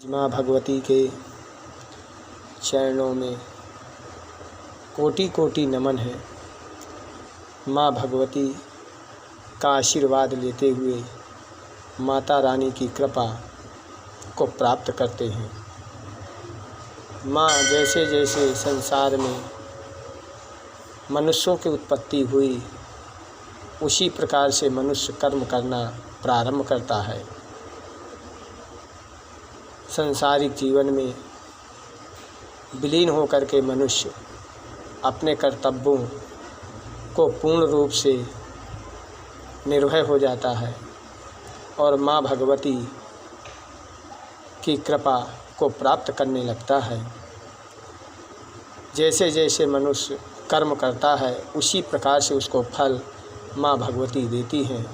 माँ भगवती के चरणों में कोटि कोटि नमन है। माँ भगवती का आशीर्वाद लेते हुए माता रानी की कृपा को प्राप्त करते हैं। माँ जैसे जैसे संसार में मनुष्यों की उत्पत्ति हुई, उसी प्रकार से मनुष्य कर्म करना प्रारंभ करता है। सांसारिक जीवन में विलीन होकर के मनुष्य अपने कर्तव्यों को पूर्ण रूप से निर्भय हो जाता है और माँ भगवती की कृपा को प्राप्त करने लगता है। जैसे जैसे मनुष्य कर्म करता है, उसी प्रकार से उसको फल माँ भगवती देती हैं।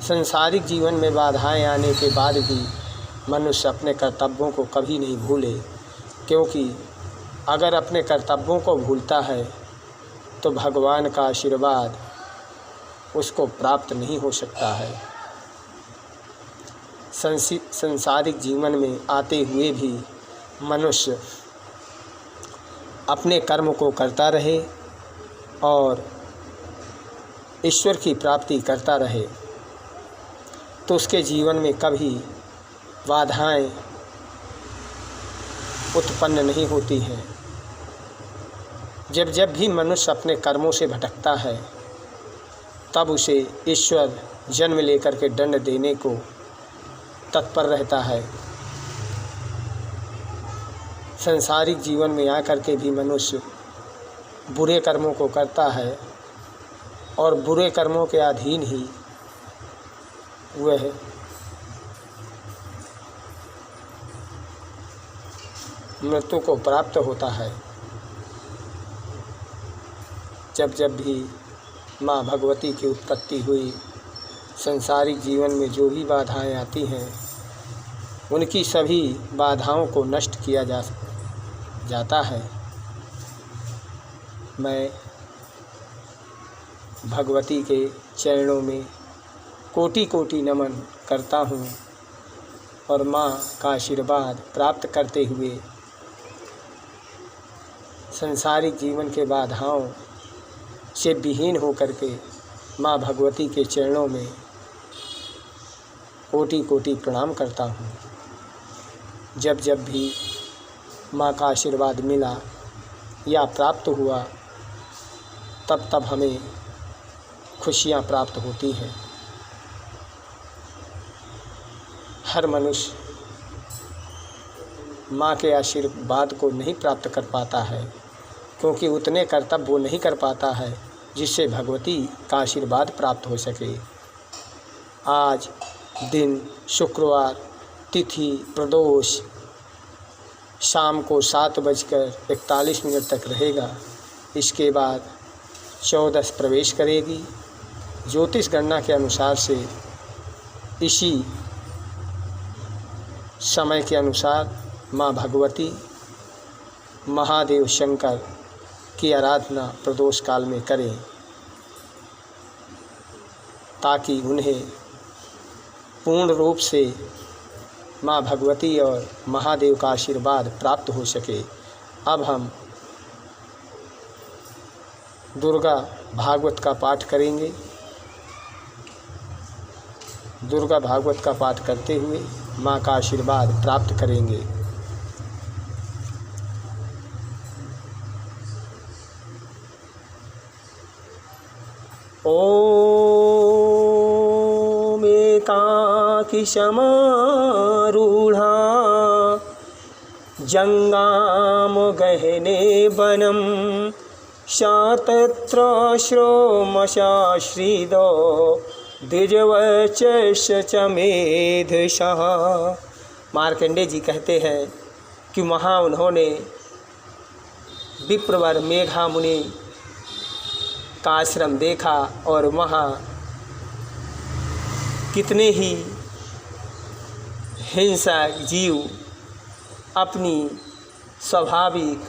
सांसारिक जीवन में बाधाएं आने के बाद भी मनुष्य अपने कर्तव्यों को कभी नहीं भूले, क्योंकि अगर अपने कर्तव्यों को भूलता है तो भगवान का आशीर्वाद उसको प्राप्त नहीं हो सकता है। सांसारिक जीवन में आते हुए भी मनुष्य अपने कर्म को करता रहे और ईश्वर की प्राप्ति करता रहे, तो उसके जीवन में कभी बाधाएं उत्पन्न नहीं होती हैं। जब जब भी मनुष्य अपने कर्मों से भटकता है, तब उसे ईश्वर जन्म लेकर के दंड देने को तत्पर रहता है। सांसारिक जीवन में आकर के भी मनुष्य बुरे कर्मों को करता है और बुरे कर्मों के अधीन ही वह मृत्यु को प्राप्त होता है। जब जब भी माँ भगवती की उत्पत्ति हुई, सांसारिक जीवन में जो भी बाधाएं आती हैं, उनकी सभी बाधाओं को नष्ट किया जाता है। मैं भगवती के चरणों में कोटि कोटि नमन करता हूँ और माँ का आशीर्वाद प्राप्त करते हुए सांसारिक जीवन के बाधाओं से विहीन होकर के माँ भगवती के चरणों में कोटि कोटि प्रणाम करता हूँ। जब जब भी माँ का आशीर्वाद मिला या प्राप्त हुआ, तब तब हमें खुशियाँ प्राप्त होती हैं। हर मनुष्य माँ के आशीर्वाद को नहीं प्राप्त कर पाता है, क्योंकि उतने कर्तव्य वो नहीं कर पाता है जिससे भगवती का आशीर्वाद प्राप्त हो सके। आज दिन शुक्रवार, तिथि प्रदोष, शाम को 7:41 तक रहेगा। इसके बाद 14 प्रवेश करेगी। ज्योतिष गणना के अनुसार से इसी समय के अनुसार माँ भगवती, महादेव शंकर की आराधना प्रदोष काल में करें, ताकि उन्हें पूर्ण रूप से माँ भगवती और महादेव का आशीर्वाद प्राप्त हो सके। अब हम दुर्गा भागवत का पाठ करेंगे। दुर्गा भागवत का पाठ करते हुए माँ का आशीर्वाद प्राप्त करेंगे। ॐ एकाकी समारूढ़ा जंगाम गहने वनम शातत्र श्रोमशाश्रिदो द्विजवचश च मेधशः। मार्कंडेय जी कहते हैं कि वहाँ उन्होंने विप्रवर मेघा मुनि का आश्रम देखा और वहाँ कितने ही हिंसक जीव अपनी स्वाभाविक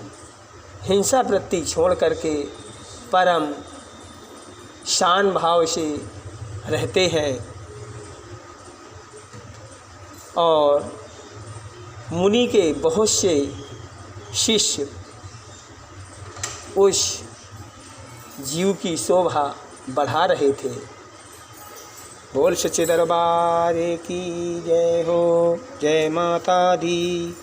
हिंसा वृत्ति छोड़ करके परम शान भाव से रहते हैं और मुनि के बहुत से शिष्य उस जीव की शोभा बढ़ा रहे थे। बोल सच्चे दरबार की जय हो, जय माता दी।